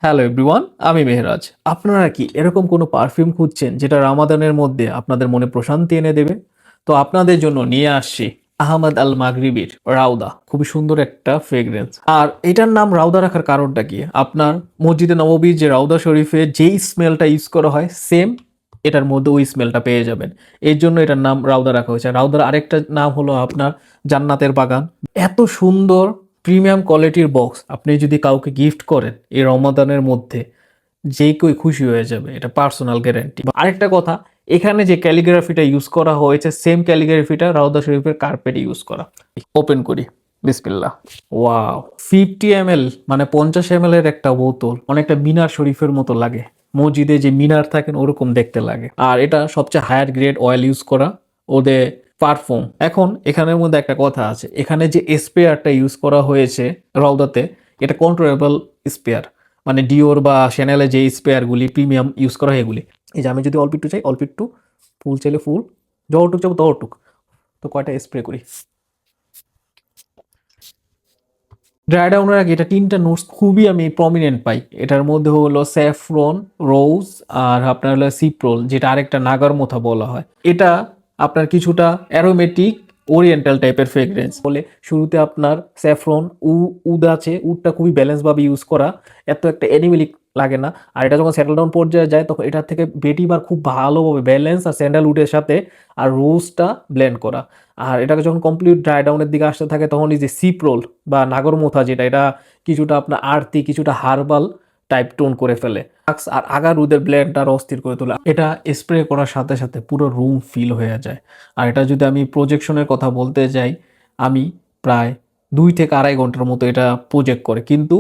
Hello everyone, আমি মেহরাজ। আপনারা কি এরকম কোনো পারফিউম খুঁজছেন যেটা রামাদানের মধ্যে আপনাদের মনে প্রশান্তি এনে দেবে? তো আপনাদের জন্য নিয়ে আসছি আহমদ আল মাগরিবির রাউদা। খুবই সুন্দর একটা ফ্রেগ্রেন্স। আর এটার নাম রাউদা রাখার কারণটা কি? আপনার মসজিদে নববীর যে রাউদা শরীফে যেই স্মেলটা ইউজ করা হয় সেম এটার মধ্যে ওই স্মেলটা পেয়ে যাবেন। এর জন্য এটার নাম রাউদা রাখা হয়েছে। রাউদার আরেকটা নাম হলো আপনার জান্নাতের বাগান। এত সুন্দর প্রিমিয়াম কোয়ালিটির বক্স আপনি যদি কাউকে গিফট করেন এই রমাদানের মধ্যে, যে কেউ খুশি হয়ে যাবে, এটা পার্সোনাল গ্যারান্টি। আরেকটা কথা, এখানে যে ক্যালিগ্রাফিটা ইউজ করা হয়েছে সেম ক্যালিগ্রাফিটা রাউদা শরীফের কার্পেটে ইউজ করা। ওপেন করি, বিসমিল্লাহ। ওয়াও, 50 ml মানে 50 ml এর একটা বোতল, অনেকটা মিনার শরীফের মতো লাগে। মসজিদে যে মিনার থাকেন ওরকম দেখতে লাগে। আর এটা সবচেয়ে হায়ার গ্রেড অয়েল ইউজ করা ওদের পারফিউম। এখন এখানের মধ্যে একটা কথা আছে, এখানে যে স্প্রেয়ারটা ইউজ করা হয়েছে রওদাতে, এটা কন্ট্রোলেবল স্প্রেয়ার। মানে ডিওর বা শ্যানেলে যে স্প্রেয়ারগুলি প্রিমিয়াম ইউজ করা হয় এগুলি। এই যে আমি যদি অল্প একটু চাই অল্প একটু, ফুল চাইলে ফুল, যতটুক চাবো ততটুক। তো কয়টা স্প্রে করি। ড্রাই ডাউনের আগে এটা তিনটা নোটস খুবই আমি প্রমিনেন্ট পাই। এটার মধ্যে হলো স্যাফরন, রোজ আর আপনার হলো সিপ্রোল, যেটা আরেকটা নাগার মোথা বলা হয়। এটা আপনার কিছুটা অ্যারোমেটিক ওরিয়েন্টাল টাইপের ফ্রেগ্রেন্স বলে। শুরুতে আপনার স্যাফরন উদ আছে, উডটা খুবই ব্যালেন্স ভাবে ইউজ করা, এত একটা অ্যানিমেলিক লাগে না। আর এটা যখন সেটেল ডাউন পর্যায়ে যায় তখন এটার থেকে বেটিবার খুব ভালোভাবে ব্যালেন্স আর স্যান্ডালউডের সাথে আর রোজটা ব্লেন্ড করা। আর এটাকে যখন কমপ্লিট ড্রাই ডাউনের দিকে আসতে থাকে তখন এই যে সিপ্রোল বা নাগরমোথা, যেটা এটা কিছুটা আপনার আরতি কিছুটা হার্বাল টাইপ টোন করে ফেলে আর আগারুদের ব্লেন্ডটা অস্থির করে তোলে। এটা স্প্রে করার সাথে সাথে পুরো রুম ফিল হয়ে যায়। আর এটা যদি আমি প্রজেকশনের কথা বলতে যাই, আমি প্রায় 2 থেকে আড়াই ঘন্টার মতো এটা প্রজেক্ট করে, কিন্তু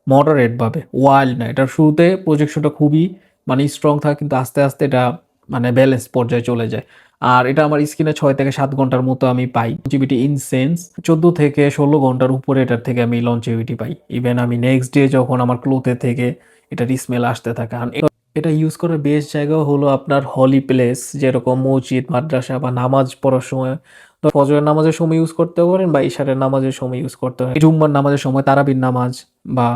মডারেট ভাবে, ওয়াইল্ড না। এটার শুরুতে প্রজেকশনটা খুবই মানে স্ট্রং থাকে, কিন্তু আস্তে আস্তে এটা মানে ব্যালেন্স পর্যায়ে চলে যায়। আর এটা আমার স্কিনে 6 থেকে 7 ঘন্টার মতো আমি পাই লঞ্জিভিটি। ইনসেন্স 14 থেকে 16 ঘন্টার উপরে এটার থেকে আমি লঞ্জিভিটি পাই। ইভেন আমি নেক্সট ডে যখন আমার ক্লোথে থেকে এটার স্মেল আসতে থাকে। আর এটা ইউজ করার বেস্ট জায়গা হলো আপনার হলি প্লেস, যেরকম মসজিদ, মাদ্রাসা বা নামাজ পড়ার সময়। তো ফজরের নামাজের সময় ইউজ করতে পারেন বা ইশারের নামাজের সময় ইউজ করতে পারেন, জুম্মার নামাজের সময়, তারাবির নামাজ বা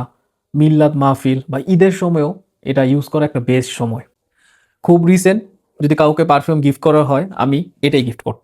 মিল্লাদ মাহফিল বা ঈদের সময়ও এটা ইউজ করা একটা বেস্ট সময়। খুব রিসেন্ট যদি কাউকে পারফিউম গিফট করা হয় আমি এটাই গিফট করতাম।